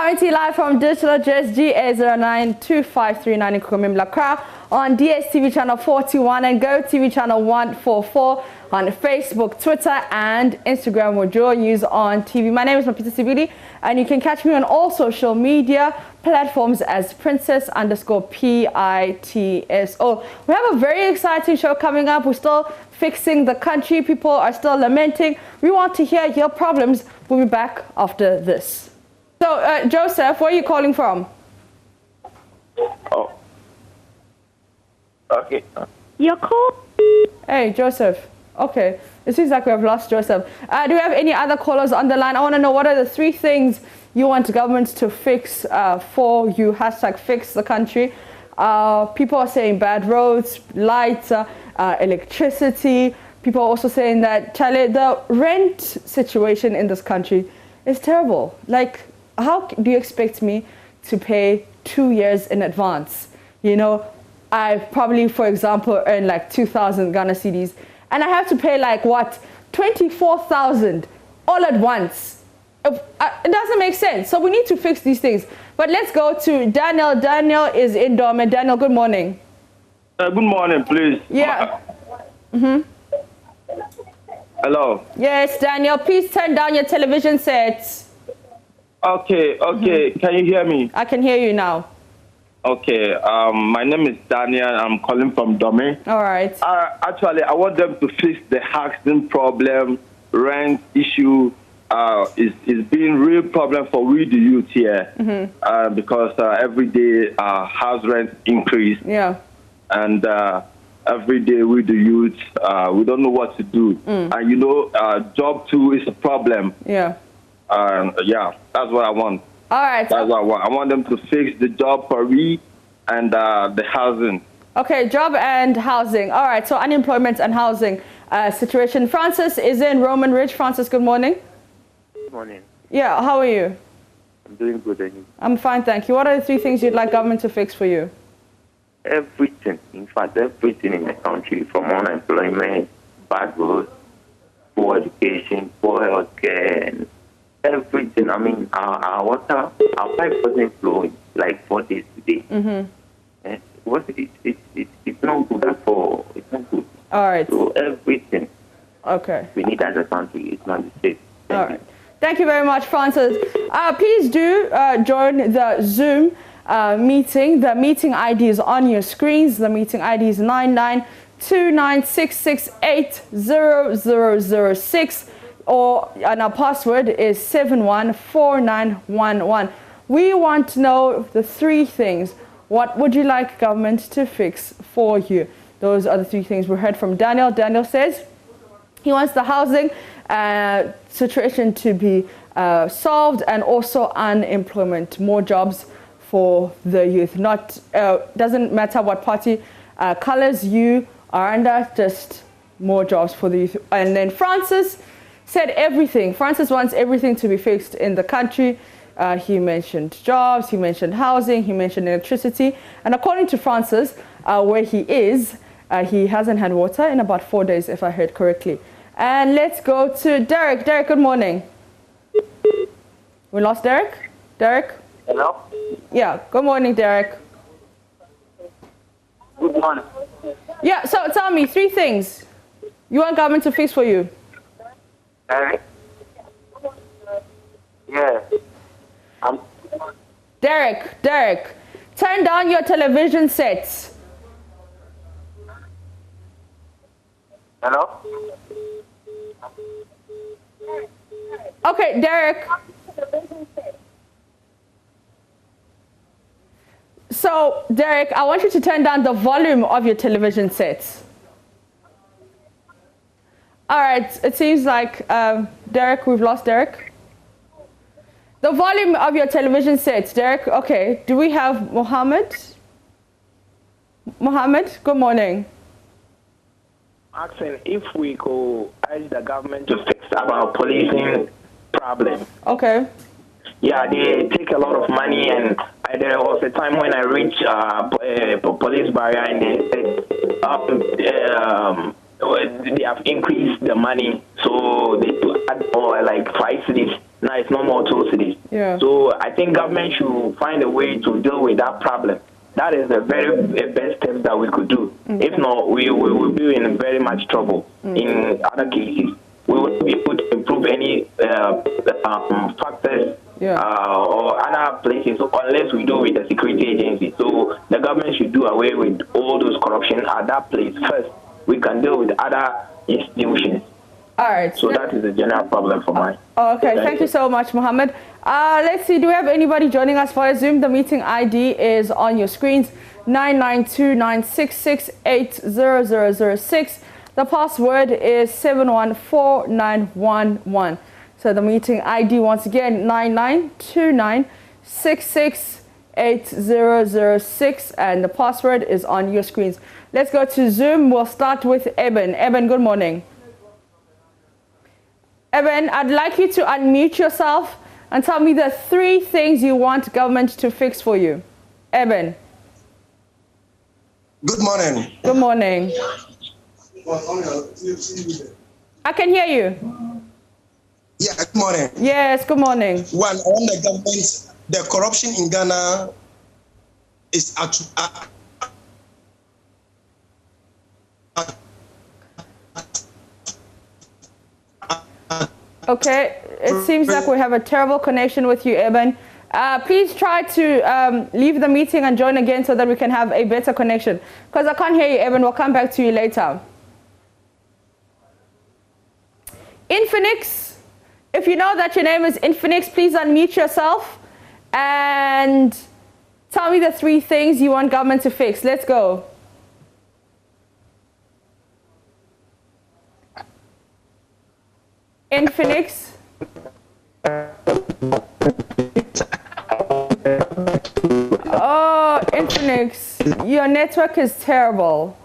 Coming to you live from digital address GA092539 in Kumim on DSTV channel 41 and GoTV channel 144 on Facebook, Twitter and Instagram with Joy News on TV. My name is Mapita Sibili and you can catch me on all social media platforms as Princess_PITSO. We have a very exciting show coming up. We're still fixing the country. People are still lamenting. We want to hear your problems. We'll be back after this. So, Joseph, where are you calling from? Oh. Okay. Your call? Hey, Joseph. Okay. It seems like we have lost Joseph. Do we have any other callers on the line? I want to know what are the 3 things you want government to fix for you. # fix the country. People are saying bad roads, lights, electricity. People are also saying that, Charlie, the rent situation in this country is terrible. Like, how do you expect me to pay 2 years in advance? You know, I probably, for example, earn like 2,000 Ghana cedis, and I have to pay like, what, 24,000 all at once. It doesn't make sense. So we need to fix these things. But let's go to Daniel. Daniel is in dormant. Daniel, good morning. Good morning, please. Yeah. Hello. Yes, Daniel, please turn down your television set. Okay. Can you hear me? I can hear you now. Okay. My name is Daniel. I'm calling from Dome. All right. Actually, I want them to fix the housing problem, rent issue. It's been real problem for we the youth here because every day house rent increase. Yeah. And every day we the youth, we don't know what to do. And you know, job too is a problem. Yeah. Yeah, that's what I want. All right. That's what I want. I want them to fix the job for me and the housing. Okay, job and housing. All right, so unemployment and housing situation. Francis is in Roman Ridge. Francis, good morning. Good morning. Yeah, how are you? I'm doing good, and you? I'm fine, thank you. What are the 3 things you'd like government to fix for you? Everything. In fact, everything in the country, from unemployment, bad roads, poor education, poor health care, and everything. I mean, our water, our pipe wasn't flowing like 4 days today. And it's not good at all. It's not good. All right. So everything. Okay. We need as a country. It's not the state. All right. Thank you very much, Francis. Please do join the Zoom meeting. The meeting ID is on your screens. The meeting ID is 992966800006. And our password is 714911. We want to know the 3 things. What would you like government to fix for you? Those are the 3 things we heard from Daniel. Daniel says he wants the housing situation to be solved and also unemployment, more jobs for the youth. Doesn't matter what party colors you are under, just more jobs for the youth. And then Francis said everything. Francis wants everything to be fixed in the country. He mentioned jobs, he mentioned housing, he mentioned electricity. And according to Francis, where he is, he hasn't had water in about 4 days, if I heard correctly. And let's go to Derek. Derek, good morning. We lost Derek? Derek? Hello? Yeah, good morning, Derek. Good morning. Yeah, so tell me 3 things you want government to fix for you. Yeah. Derek, turn down your television sets. Hello? Okay, Derek. So, Derek, I want you to turn down the volume of your television sets. All right, it seems like, Derek, we've lost Derek. The volume of your television sets, Derek. Okay, do we have Mohammed? Mohammed, good morning. Asking if we could urge the government to fix our policing problem. Okay. Yeah, they take a lot of money, and there was a time when I reached police barrier, and they said they have increased the money, so they add like 5 cities. Now it's no more 2 cities. Yeah. So I think government should find a way to deal with that problem. That is the very best step that we could do. Okay. If not, we will be in very much trouble in other cases. We will be able to improve any factors or other places unless we do with the security agency. So the government should do away with all those corruption at that place first. We can deal with other institutions. All right. So that is the general problem for mine. Okay, thank you so much, Mohammed. Let's see, do we have anybody joining us via Zoom? The meeting ID is on your screens, 99296680006. The password is 714911. So the meeting ID once again, 9929668006, and the password is on your screens. Let's go to Zoom. We'll start with Eben. Eben, good morning. Eben, I'd like you to unmute yourself and tell me the 3 things you want government to fix for you. Eben. Good morning. Good morning. I can hear you. Yeah, good morning. Yes, good morning. One, on the government, the corruption in Ghana is actually... Okay, it seems like we have a terrible connection with you, Eben. Please try to leave the meeting and join again so that we can have a better connection. Because I can't hear you, Eben. We'll come back to you later. Infinix, if you know that your name is Infinix, please unmute yourself and tell me the 3 things you want government to fix. Let's go. Infinix. Oh, Infinix, your network is terrible.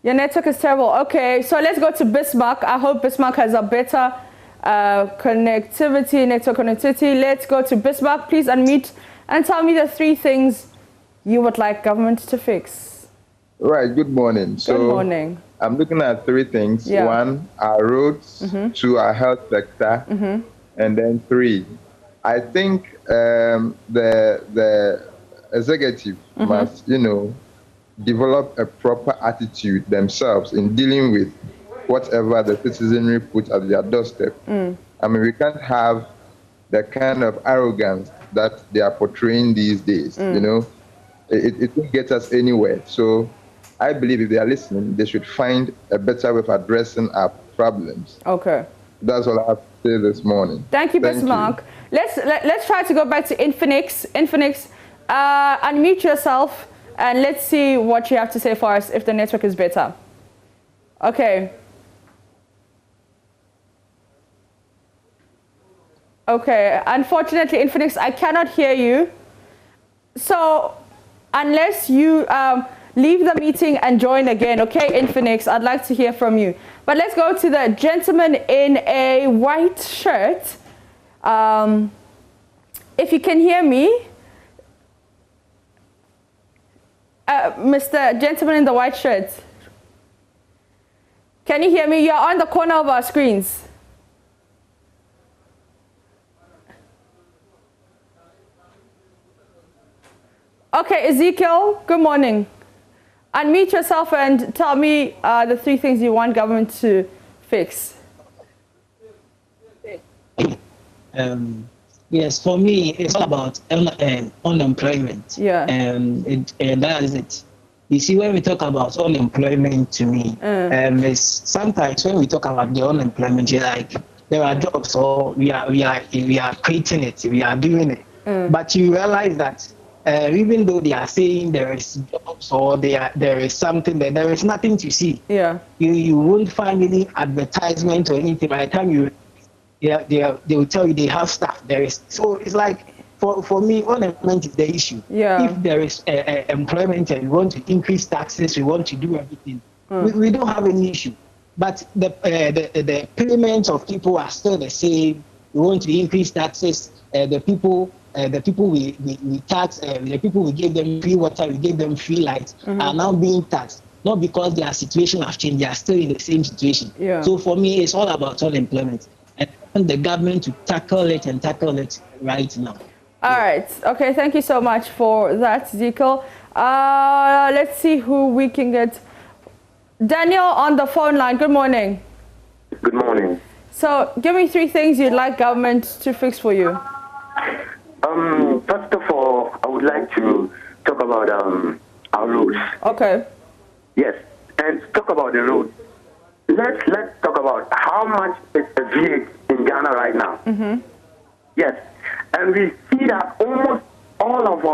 Your network is terrible. Okay, so let's go to Bismarck. I hope Bismarck has a better network connectivity. Let's go to Bismarck. Please unmute and tell me the 3 things you would like government to fix. Right, good morning. Good morning. I'm looking at 3 things. Yeah. 1, our roads. 2, our health sector. And then 3, I think the executive must, develop a proper attitude themselves in dealing with whatever the citizenry put at their doorstep. I mean, we can't have the kind of arrogance that they are portraying these days. It won't get us anywhere. So I believe if they are listening, they should find a better way of addressing our problems. Okay. That's all I have to say this morning. Thank you, Bismarck. Let's try to go back to Infinix. Infinix, unmute yourself and let's see what you have to say for us if the network is better. Okay. Okay, unfortunately, Infinix, I cannot hear you. So unless you leave the meeting and join again, okay, Infinix, I'd like to hear from you. But let's go to the gentleman in a white shirt. If you can hear me, Mr. Gentleman in the white shirt, can you hear me? You're on the corner of our screens. Okay, Ezekiel, good morning. Unmute yourself and tell me the 3 things you want government to fix. Yes, for me, it's all about unemployment. Yeah. And that is it. You see, when we talk about unemployment, to me, it's sometimes when we talk about the unemployment, you're like, there are jobs, so we are creating it, we are doing it. But you realize that even though they are saying there is jobs or there is something there is nothing to see. Yeah. You won't find any advertisement or anything. By the time they will tell you they have staff. There is, so it's like for me, unemployment is the issue. Yeah. If there is employment and we want to increase taxes, we want to do everything. We don't have any issue. But the payments of people are still the same. We want to increase taxes. The people we tax, the people we give them free water, we give them free light, are now being taxed. Not because their situation has changed, they are still in the same situation. Yeah. So for me, it's all about unemployment. And the government to tackle it and tackle it right now. All right. Okay. Thank you so much for that, Ziko. Let's see who we can get. Daniel on the phone line. Good morning. Good morning. So, give me 3 things you'd like government to fix for you. First of all, I would like to talk about our roads. Okay. Yes, and talk about the roads. Let's talk about how much is the V8 in Ghana right now. Mm-hmm. Yes, and we see that almost all of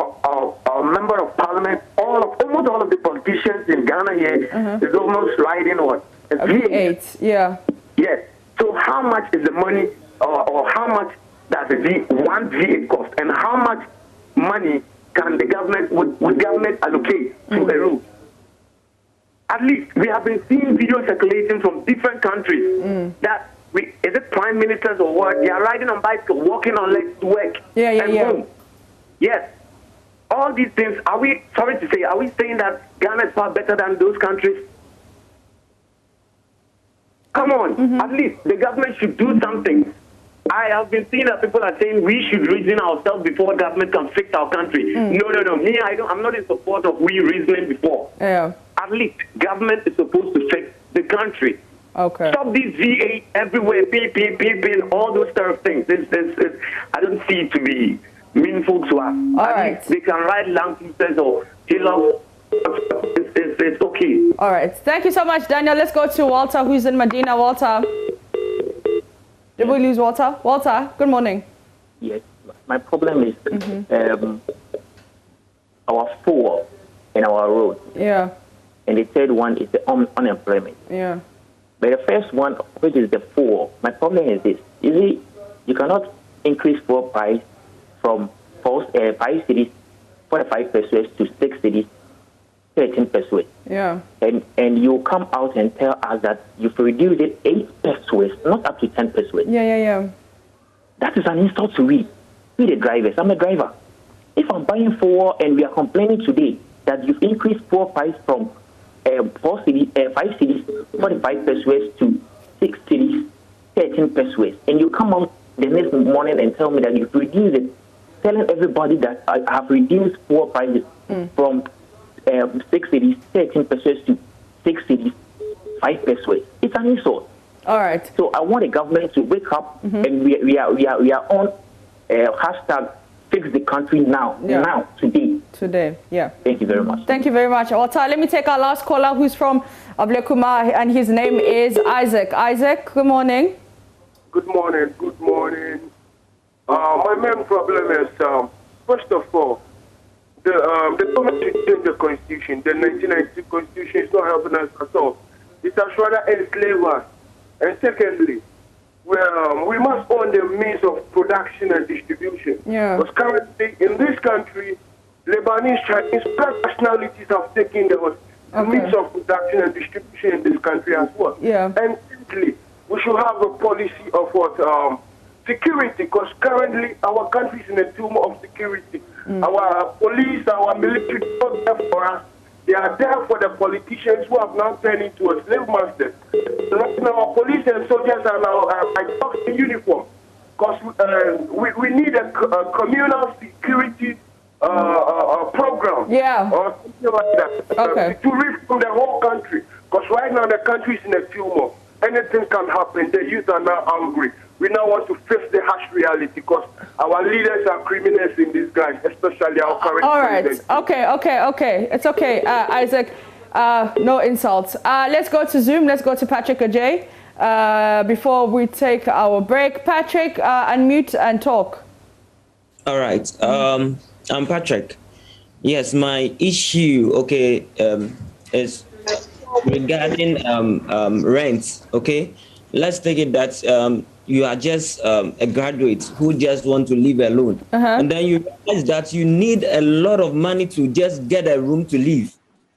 our member of parliament, almost all of the politicians in Ghana here is almost riding what? A V8, yeah. Yes. So how much is the money, or how much does one V8 cost, and how much money can the government would government allocate to a road? At least we have been seeing videos circulating from different countries that is it prime ministers or what? They are riding on bicycles, walking on legs to work. Yeah. Yes. All these things, are we saying that Ghana is far better than those countries? Come on, at least the government should do something. I have been seeing that people are saying we should reason ourselves before government can fix our country. No. Me, I'm not in support of we reasoning before. Yeah. At least government is supposed to fix the country. Okay. Stop these V8 everywhere, beep, all those sort of things. I don't see it to be meaningful to us. All right. They can ride Land Cruisers or Hillocks. It's okay. All right. Thank you so much, Daniel. Let's go to Walter, who's in Medina. Walter. Did we lose Walter? Walter, good morning. Yes. My problem is our fuel and our roads. Yeah. And the third one is the unemployment. Yeah. But the first one, which is the fuel, my problem is this. You cannot increase fuel price from 5 cities, 45 pesos to 6 cities, 13 pesos. Yeah. And you come out and tell us that you've reduced it 8 pesos, not up to 10 pesos. Yeah. That is an insult to we the drivers. I'm a driver. If I'm buying fuel and we are complaining today that you've increased fuel price from 5 cities, 45 pesos to 6 cities, 13 pesos, and you come out the next morning and tell me that you've reduced it, telling everybody that I have reduced fuel prices from 6 cities, 13 pesos to 6 cities, 5 pesos. It's an insult. All right. So I want the government to wake up, and we are on hashtag fix the country now, today. Yeah. Thank you very much. Thank you very much. Walter, let me take our last caller, who's from Ablekuma, and his name is Isaac. Isaac, good morning. Good morning. My main problem is, first of all, the government should change the constitution. The 1990 constitution is not helping us at all. It has rather enslaved us. And secondly, we must own the means of production and distribution. Yeah. Because currently, in this country, Lebanese, Chinese, nationalities have taken the means of production and distribution in this country as well. Yeah. And simply, we should have a policy of security, because currently our country is in a tumor of security. Our police, our military, are not there for us. They are there for the politicians who have now turned into a slave master. Right now, our police and soldiers are now like dogs in uniform, because we need a communal security program. Yeah. Or something like that. To reform the whole country, because right now the country is in a tumor. Anything can happen. The youth are now angry. We now want to face the harsh reality, because our leaders are criminals in disguise, especially our current president. All right. Okay. It's okay, Isaac. No insults. Let's go to Zoom. Let's go to Patrick Ajay before we take our break. Patrick, unmute and talk. All right. I'm Patrick. Yes, my issue, is regarding rent. Okay, let's take it that you are just a graduate who just want to live alone, and then you realize that you need a lot of money to just get a room to live.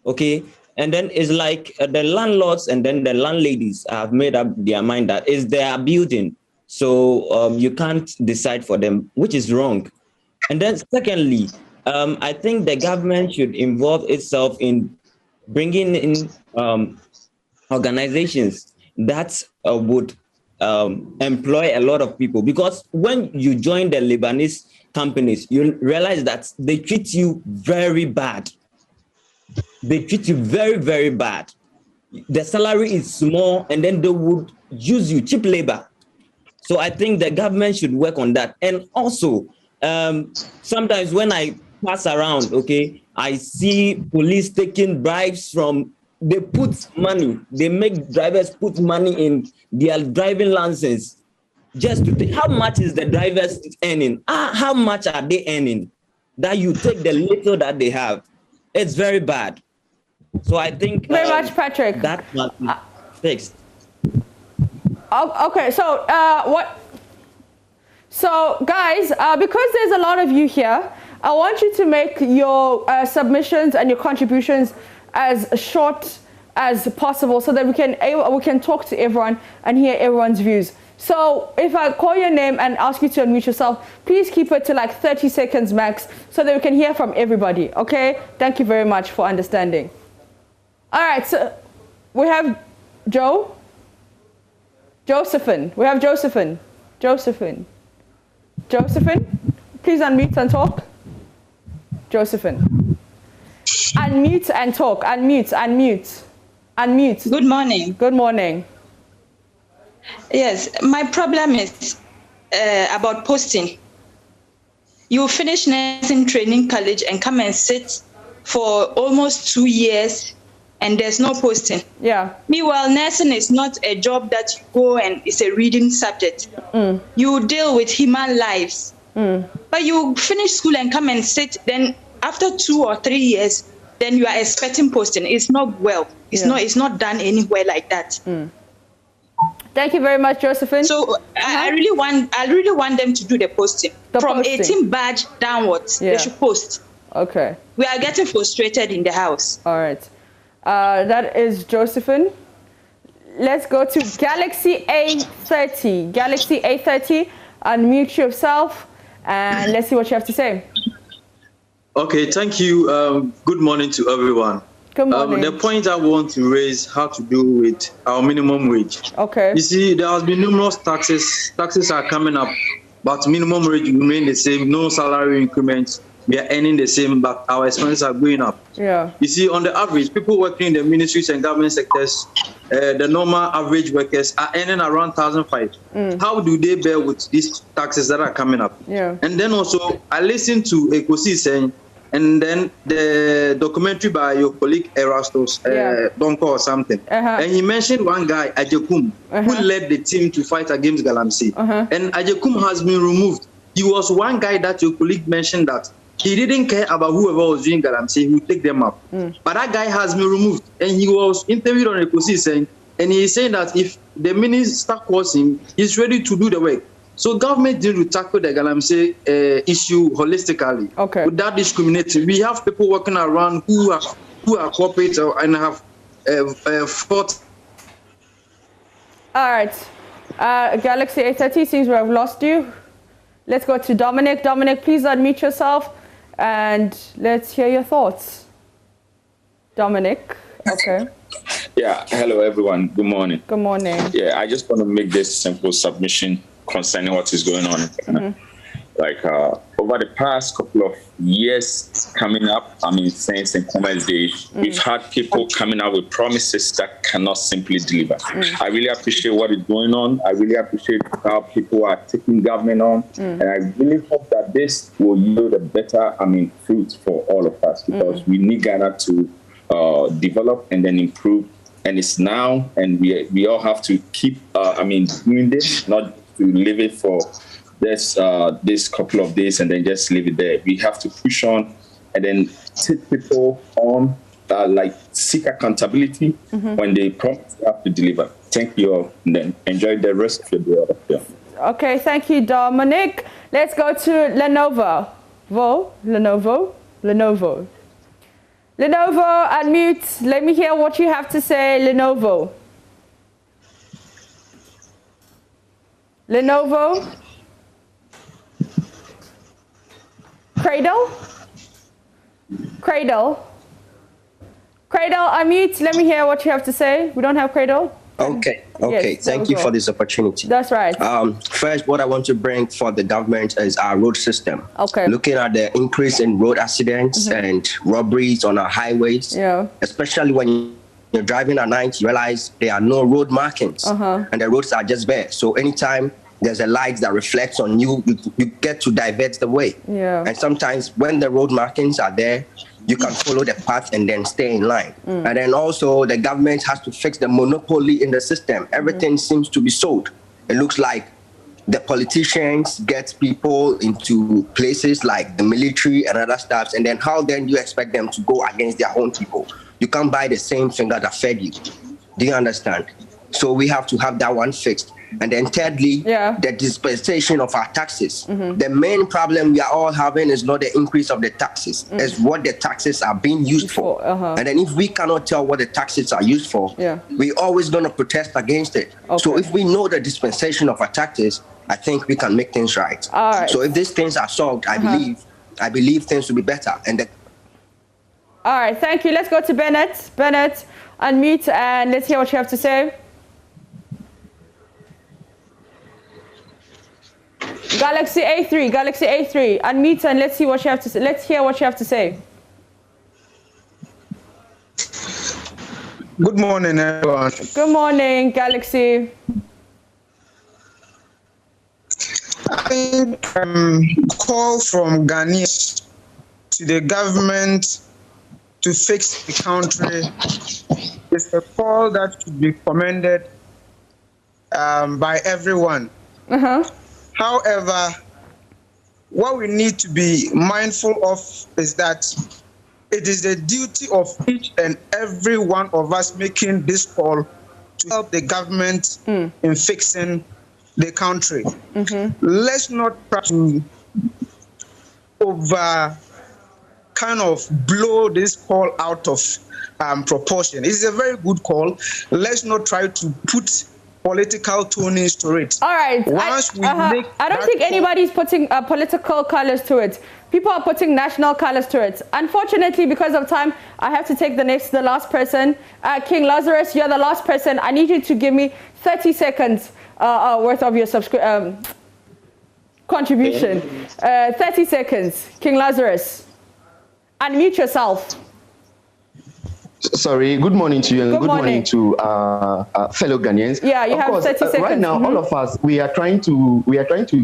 Okay, and then it's like the landlords and then the landladies have made up their mind that it's their building, so you can't decide for them, which is wrong. And then secondly, I think the government should involve itself in bringing in organizations that would employ a lot of people, because when you join the Lebanese companies, you realize that they treat you very bad. They treat you very, very bad. The salary is small, and then they would use you, cheap labor. So I think the government should work on that. And also, sometimes when I pass around, okay, I see police taking bribes from, they put money, they make drivers put money in their driving license just to take. How much is the drivers earning? How much are they earning? That you take the little that they have. It's very bad. So I think very much, Patrick. That must be fixed. Okay, so what? So guys, because there's a lot of you here, I want you to make your submissions and your contributions as short as possible, so that we can talk to everyone and hear everyone's views. So if I call your name and ask you to unmute yourself, please keep it to like 30 seconds max, so that we can hear from everybody. Okay? Thank you very much for understanding. All right, so we have Josephine. We have Josephine. Josephine, please unmute and talk. Josephine. Unmute and talk. Unmute. Good morning. Good morning. Yes, my problem is about posting. You finish nursing training college and come and sit for almost 2 years, and there's no posting. Yeah. Meanwhile, nursing is not a job that you go and it's a reading subject. You deal with human lives. But you finish school and come and sit, then after 2 or 3 years, then you are expecting posting. It's not well. It's not done anywhere like that. Thank you very much, Josephine. So I really want them to do the posting. From 18 badge downwards. They should post. Okay. We are getting frustrated in the house. All right. That is Josephine. Let's go to Galaxy A30. Galaxy A30, unmute yourself and let's see what you have to say. Okay, thank you. Good morning to everyone. Good morning. The point I want to raise has to do with our minimum wage. Okay. You see, there has been numerous taxes. Taxes are coming up, but minimum wage remain the same. No salary increments. We are earning the same, but our expenses are going up. Yeah. You see, on the average, people working in the ministries and government sectors, the normal average workers are earning around 1,500. How do they bear with these taxes that are coming up? Yeah. And then also, I listened to Ekosi saying, and then the documentary by your colleague Erastus, Donko or something. And he mentioned one guy, Ajekum, who led the team to fight against Galamsey. And Ajekum has been removed. He was one guy that your colleague mentioned that he didn't care about whoever was doing Galamsey, he would take them up. But that guy has been removed. And he was interviewed on Ekosi saying, and he is saying that if the minister calls him, he's ready to do the work. So government need to tackle the Galamsey issue holistically, without discriminating. We have people working around who are corporate and have fought. All right, Galaxy A30 seems we have lost you. Let's go to Dominic. Dominic, please unmute yourself and let's hear your thoughts. Dominic, okay. Yeah, hello everyone. Good morning. Good morning. Yeah, I just want to make this simple submission concerning what is going on. Like over the past couple of years coming up, since in Commerce Day, we've had people coming out with promises that cannot simply deliver. I really appreciate what is going on. I really appreciate how people are taking government on. And I really hope that this will yield a better, fruit for all of us, because we need Ghana to develop and then improve. And it's now, and we all have to keep, doing this, not to leave it for this couple of days and then just leave it there. We have to push on and then take people on, seek accountability when they promise to have to deliver. Thank you all, and then enjoy the rest of your day. Okay, thank you, Dominic. Let's go to Lenovo. Lenovo, unmute. Let me hear what you have to say, Lenovo. Cradle, unmute. Let me hear what you have to say. We don't have Cradle. Okay. Okay, Yes, thank you for this opportunity. That's right. First, what I want to bring for the government is our road system. Okay. Looking at the increase in road accidents and robberies on our highways, especially when you're driving at night, you realize there are no road markings and the roads are just bare. So anytime there's a light that reflects on you, you get to divert the way. Yeah. And sometimes when the road markings are there, you can follow the path and then stay in line. And then also the government has to fix the monopoly in the system. Everything seems to be sold. It looks like the politicians get people into places like the military and other stuff, and then how then you expect them to go against their own people? You can't buy the same finger that fed you. Do you understand? So we have to have that one fixed. And then thirdly, the dispensation of our taxes. The main problem we are all having is not the increase of the taxes, it's what the taxes are being used for. And then if we cannot tell what the taxes are used for, we're always going to protest against it. So if we know the dispensation of our taxes, I think we can make things right. So if these things are solved, I believe things will be better. And all right, thank you. Let's go to Bennett. Bennett, unmute and let's hear what you have to say. Galaxy A3, unmute and let's see what you have to say. Let's hear what you have to say. Good morning, everyone. Good morning, Galaxy. I think call from Ghanaians to the government to fix the country is a call that should be commended by everyone. However, what we need to be mindful of is that it is the duty of each and every one of us making this call to help the government in fixing the country. Let's not try to kind of blow this call out of proportion. It's a very good call. Let's not try to put political tunings to it. All right. I don't think anybody's putting political colors to it. People are putting national colors to it. Unfortunately, because of time, I have to take the last person. King Lazarus, you're the last person. I need you to give me 30 seconds worth of your contribution. 30 seconds. King Lazarus, unmute yourself. Sorry, good morning to you and good morning to fellow Ghanaians. Yeah, you have 30 seconds. Right now, all of us, we are trying to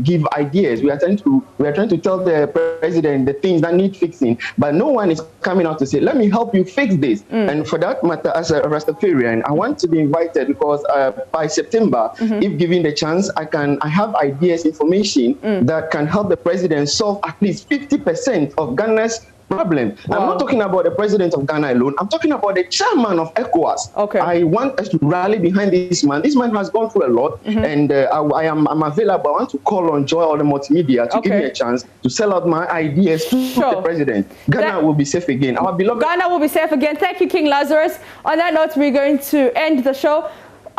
give ideas. We are trying to tell the president the things that need fixing, but no one is coming out to say, "Let me help you fix this." And for that matter, as a Rastafarian, I want to be invited because by September, if given the chance, I have ideas, information that can help the president solve at least 50% of Ghana's problem. I'm not talking about the president of Ghana alone. I'm talking about the chairman of ECOWAS. I want us to rally behind this man. This man has gone through a lot, and I'm available. I want to call on Joy or the multimedia to give me a chance to sell out my ideas to the president. Ghana will be safe again. Our beloved Ghana will be safe again. Thank you, King Lazarus. On that note, we're going to end the show.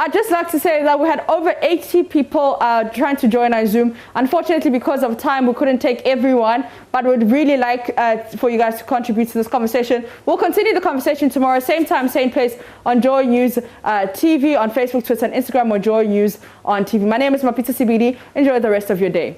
I'd just like to say that we had over 80 people trying to join our Zoom. Unfortunately, because of time, we couldn't take everyone, but we'd really like for you guys to contribute to this conversation. We'll continue the conversation tomorrow, same time, same place, on Joy News TV, on Facebook, Twitter, and Instagram, or Joy News on TV. My name is Mapita CBD. Enjoy the rest of your day.